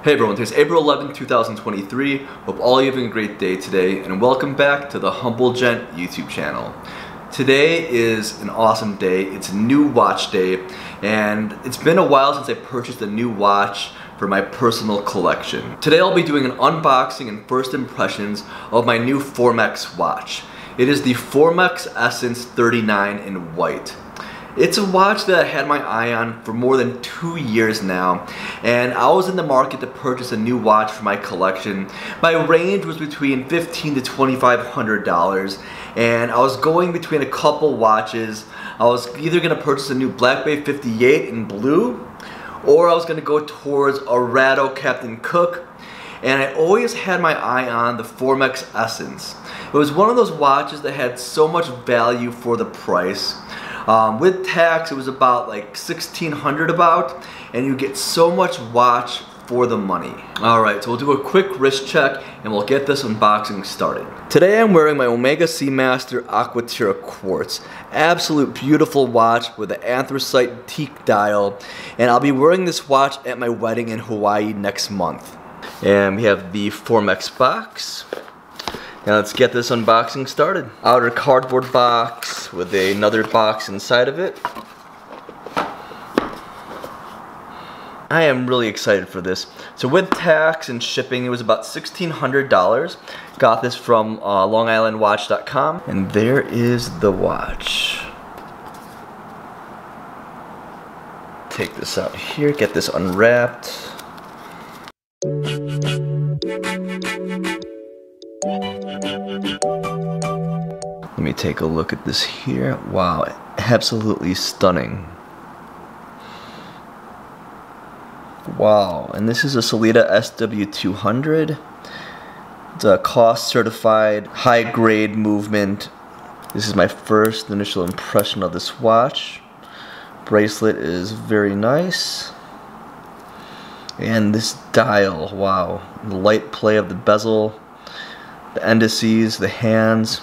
Hey everyone, today's April 11th, 2023. Hope all you having a great day today, and welcome back to the Humble Gent YouTube channel. Today is an awesome day. It's a new watch day, and it's been a while since I purchased a new watch for my personal collection. Today I'll be doing an unboxing and first impressions of my new Formex watch. It is the Formex Essence 39 in white. It's a watch that I had my eye on for more than 2 years now, and I was in the market to purchase a new watch for my collection. My range was between $1,500 to $2,500, and I was going between a couple watches. I was either going to purchase a new Black Bay 58 in blue, or I was going to go towards a Rado Captain Cook, and I always had my eye on the Formex Essence. It was one of those watches that had so much value for the price. With tax, it was about like $1,600 about, and you get so much watch for the money. Alright, so we'll do a quick wrist check and we'll get this unboxing started. Today I'm wearing my Omega Seamaster Aquaterra quartz. Absolute beautiful watch with an anthracite teak dial, and I'll be wearing this watch at my wedding in Hawaii next month. And we have the Formex box. Now let's get this unboxing started. Outer cardboard box with another box inside of it. I am really excited for this. So with tax and shipping, it was about $1,600. Got this from longislandwatch.com. And there is the watch. Take this out here, get this unwrapped. Let me take a look at this here. Wow, absolutely stunning. Wow, and this is a Sellita SW200. It's a cost certified high grade movement. This is my first initial impression of this watch. Bracelet is very nice. And this dial, wow. The light play of the bezel, the indices, the hands.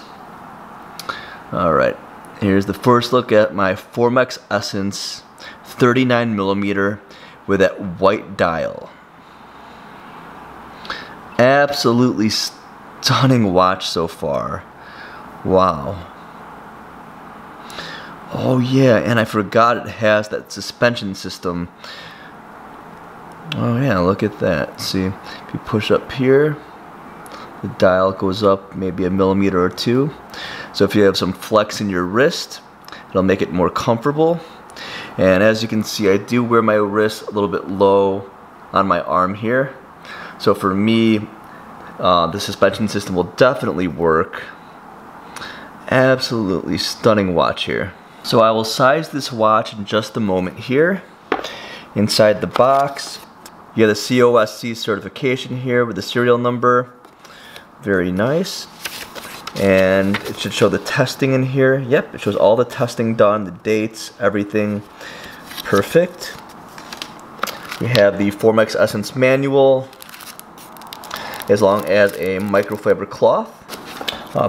Alright, here's the first look at my Formex Essence 39mm with that white dial. Absolutely stunning watch so far. Wow. Oh yeah, and I forgot it has that suspension system. Oh yeah, look at that. See, if you push up here, the dial goes up maybe a millimeter or two. So if you have some flex in your wrist, it'll make it more comfortable. And as you can see, I do wear my wrist a little bit low on my arm here. So for me, the suspension system will definitely work. Absolutely stunning watch here. So I will size this watch in just a moment here. Inside the box, you have the COSC certification here with the serial number. Very nice. And it should show the testing in here. Yep, it shows all the testing done, the dates, everything. Perfect. We have the Formex Essence manual, as long as a microfiber cloth.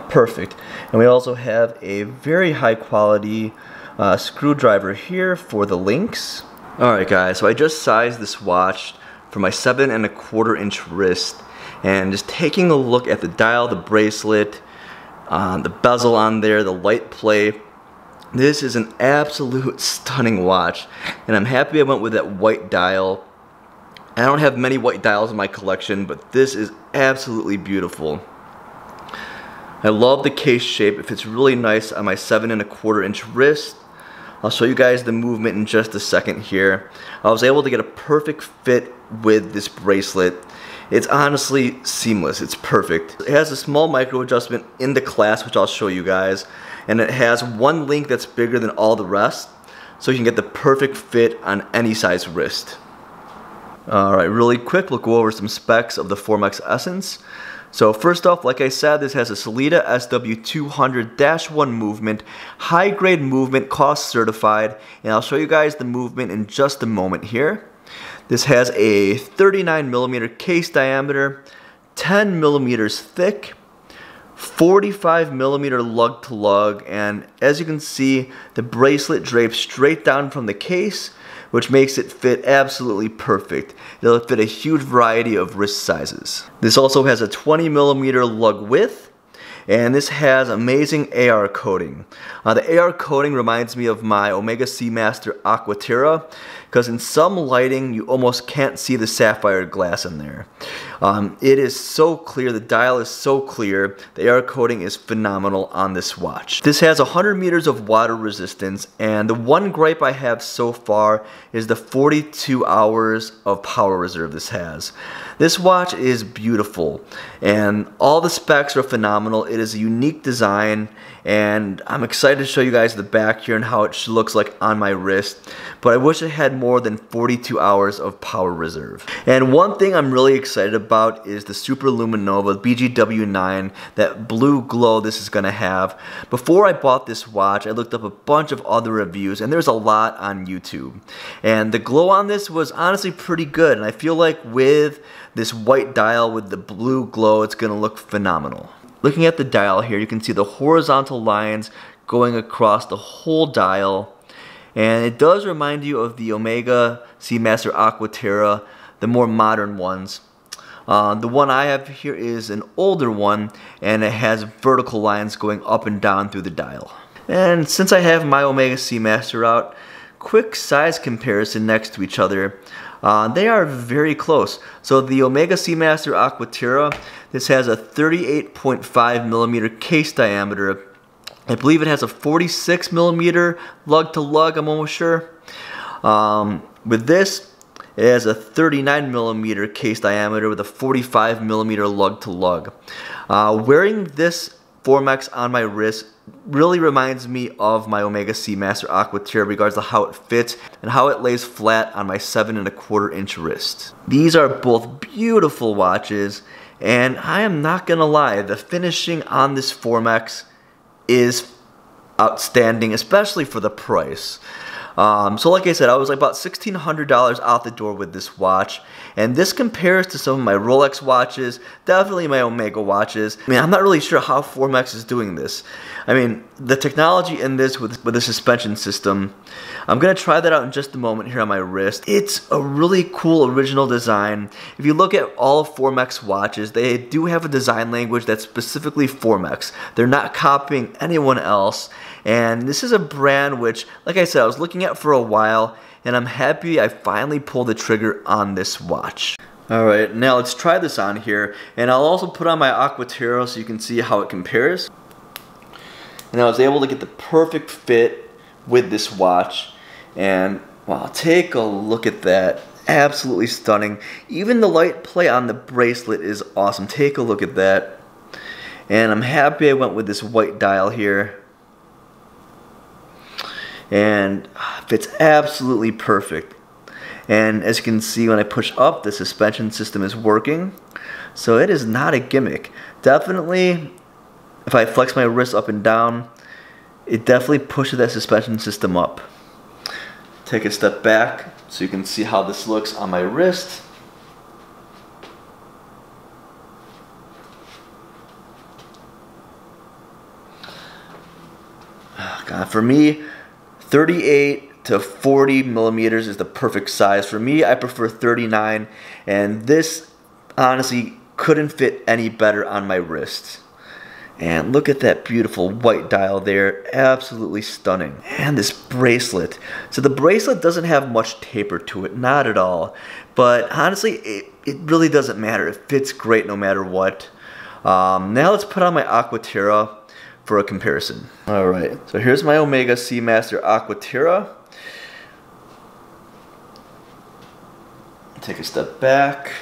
Perfect. And we also have a very high quality screwdriver here for the links. Alright guys, so I just sized this watch for my 7¼ inch wrist, and just taking a look at the dial, the bracelet, the bezel on there, the light play. This is an absolute stunning watch, and I'm happy I went with that white dial. I don't have many white dials in my collection, but this is absolutely beautiful. I love the case shape. It fits really nice on my 7¼ inch wrist. I'll show you guys the movement in just a second here. I was able to get a perfect fit with this bracelet. It's honestly seamless. It's perfect. It has a small micro adjustment in the clasp, which I'll show you guys, and it has one link that's bigger than all the rest, so you can get the perfect fit on any size wrist. Alright, really quick, we'll go over some specs of the Formex Essence. So first off, like I said, this has a Sellita SW200-1 movement, high grade movement, cost certified, and I'll show you guys the movement in just a moment here. This has a 39mm case diameter, 10mm thick, 45mm lug to lug, and as you can see, the bracelet drapes straight down from the case which makes it fit absolutely perfect. It'll fit a huge variety of wrist sizes. This also has a 20mm lug width, and this has amazing AR coating. The AR coating reminds me of my Omega Seamaster Aquaterra, because in some lighting you almost can't see the sapphire glass in there. It is so clear, the dial is so clear, the AR coating is phenomenal on this watch. This has 100 meters of water resistance, and the one gripe I have so far is the 42 hours of power reserve this has. This watch is beautiful, and all the specs are phenomenal. It is a unique design, and I'm excited to show you guys the back here and how it looks like on my wrist, but I wish it had more than 42 hours of power reserve. And one thing I'm really excited about is the Super Luminova BGW9, that blue glow this is going to have. Before I bought this watch, I looked up a bunch of other reviews, and there's a lot on YouTube. And the glow on this was honestly pretty good, and I feel like with this white dial with the blue glow, it's going to look phenomenal. Looking at the dial here, you can see the horizontal lines going across the whole dial. And it does remind you of the Omega Seamaster Aquaterra, the more modern ones. The one I have here is an older one, and it has vertical lines going up and down through the dial. And since I have my Omega Seamaster out, quick size comparison next to each other. They are very close. So the Omega Seamaster Aquaterra, this has a 38.5mm case diameter. I believe it has a 46mm lug to lug, I'm almost sure. With this, it has a 39mm case diameter with a 45mm lug to lug. Wearing this Formex on my wrist really reminds me of my Omega Seamaster Aquaterra in regards to how it fits and how it lays flat on my 7¼ wrist. These are both beautiful watches, and I am not gonna lie, the finishing on this Formex is outstanding, especially for the price. So like I said, I was like about $1,600 out the door with this watch, and this compares to some of my Rolex watches, definitely my Omega watches. I mean, I'm not really sure how Formex is doing this. I mean, the technology in this with the suspension system, I'm going to try that out in just a moment here on my wrist. It's a really cool original design. If you look at all of Formex watches, they do have a design language that's specifically Formex. They're not copying anyone else. And this is a brand which, like I said, I was looking at for a while, and I'm happy I finally pulled the trigger on this watch. Alright, now let's try this on here, and I'll also put on my Aquaterra so you can see how it compares. And I was able to get the perfect fit with this watch, and wow, take a look at that. Absolutely stunning. Even the light play on the bracelet is awesome. Take a look at that. And I'm happy I went with this white dial here. And fits absolutely perfect. And as you can see, when I push up, the suspension system is working, so it is not a gimmick. Definitely, if I flex my wrist up and down, it definitely pushes that suspension system up. Take a step back so you can see how this looks on my wrist. God, for me, 38 to 40mm is the perfect size. For me, I prefer 39, and this honestly couldn't fit any better on my wrist. And look at that beautiful white dial there, absolutely stunning. And this bracelet. So the bracelet doesn't have much taper to it, not at all. But honestly, it really doesn't matter. It fits great no matter what. Now let's put on my Aquaterra for a comparison. Alright, so here's my Omega Seamaster Aquaterra. Take a step back.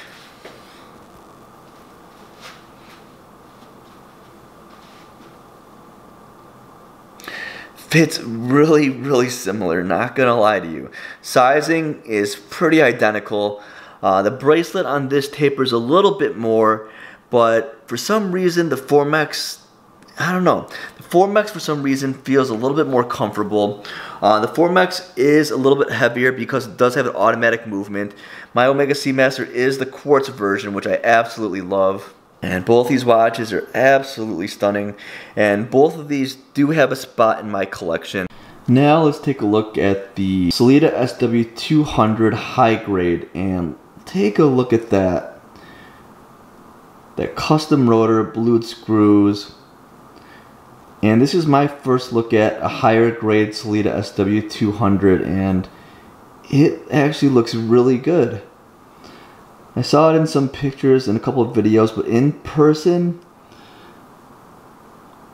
Fits really, really similar, not gonna lie to you. Sizing is pretty identical. The bracelet on this tapers a little bit more, but for some reason the Formex, I don't know. The Formex for some reason feels a little bit more comfortable. The Formex is a little bit heavier because it does have an automatic movement. My Omega Seamaster is the quartz version, which I absolutely love. And both these watches are absolutely stunning. And both of these do have a spot in my collection. Now let's take a look at the Sellita SW200 high grade and take a look at that. That custom rotor, blued screws. And this is my first look at a higher grade Sellita SW200 and it actually looks really good. I saw it in some pictures and a couple of videos, but in person,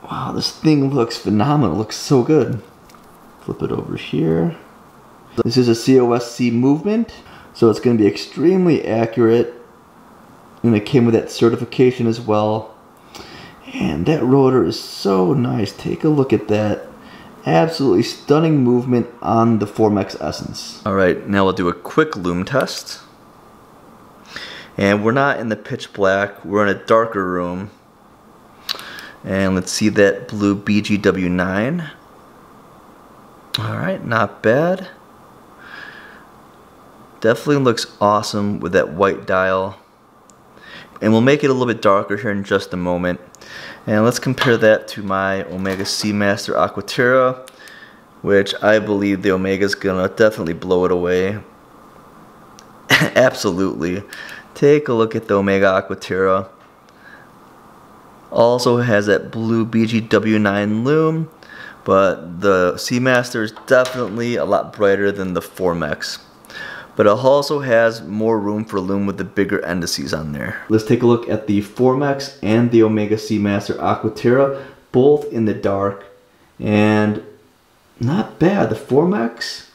wow, this thing looks phenomenal. It looks so good. Flip it over here. This is a COSC movement, so it's going to be extremely accurate. And it came with that certification as well. And that rotor is so nice. Take a look at that. Absolutely stunning movement on the Formex Essence. Alright, now we'll do a quick lume test. And we're not in the pitch black, we're in a darker room. And let's see that blue BGW9. Alright, not bad. Definitely looks awesome with that white dial. And we'll make it a little bit darker here in just a moment. And let's compare that to my Omega Seamaster Aquaterra, which I believe the Omega is gonna definitely blow it away. Absolutely. Take a look at the Omega Aquaterra. Also has that blue BGW9 lume, but the Seamaster is definitely a lot brighter than the Formex. But it also has more room for lume with the bigger indices on there. Let's take a look at the Formex and the Omega Seamaster Aquaterra, both in the dark. And not bad. The Formex,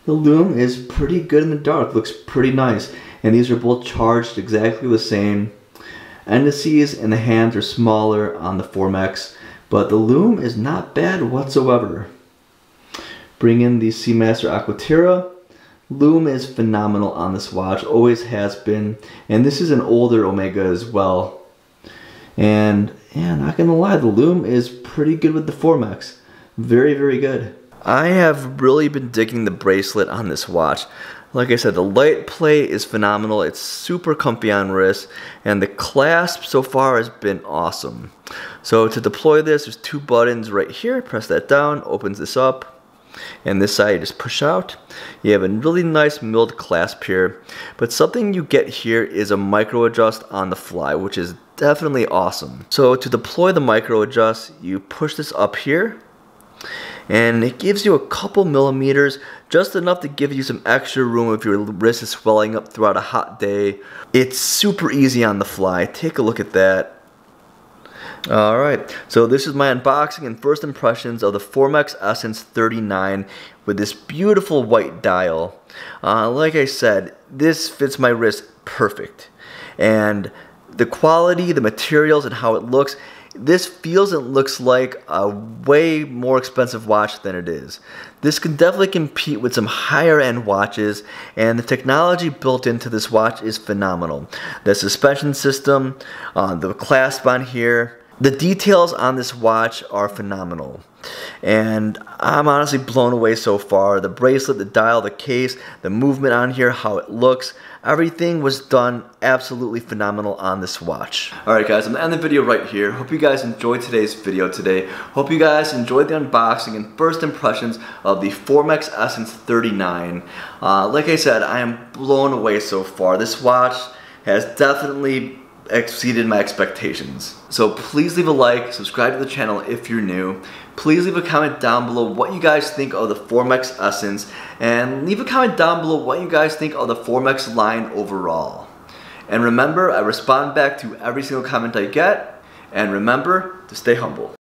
the lume is pretty good in the dark. Looks pretty nice. And these are both charged exactly the same. Indices and the hands are smaller on the Formex, but the lume is not bad whatsoever. Bring in the Seamaster Aquaterra. Lume is phenomenal on this watch, always has been, and this is an older Omega as well. And yeah, not gonna lie, the lume is pretty good with the Formex. Very, very good. I have really been digging the bracelet on this watch. Like I said, the light play is phenomenal. It's super comfy on wrist, and the clasp so far has been awesome. So to deploy this, there's two buttons right here. Press that down, opens this up. And this side you just push out. You have a really nice milled clasp here, but something you get here is a micro adjust on the fly, which is definitely awesome. So to deploy the micro adjust, you push this up here and it gives you a couple millimeters, just enough to give you some extra room if your wrist is swelling up throughout a hot day. It's super easy on the fly. Take a look at that. Alright, so this is my unboxing and first impressions of the Formex Essence 39 with this beautiful white dial. Like I said, this fits my wrist perfect. And the quality, the materials, and how it looks, this feels and looks like a way more expensive watch than it is. This can definitely compete with some higher end watches, and the technology built into this watch is phenomenal. The suspension system, the clasp on here, the details on this watch are phenomenal. And I'm honestly blown away so far. The bracelet, the dial, the case, the movement on here, how it looks, everything was done absolutely phenomenal on this watch. Alright guys, I'm going to end the video right here. Hope you guys enjoyed today's video today. Hope you guys enjoyed the unboxing and first impressions of the Formex Essence 39. Like I said, I am blown away so far. This watch has definitely exceeded my expectations. So please leave a like, subscribe to the channel if you're new. Please leave a comment down below what you guys think of the Formex Essence, and leave a comment down below what you guys think of the Formex line overall. And remember, I respond back to every single comment I get, and remember to stay humble.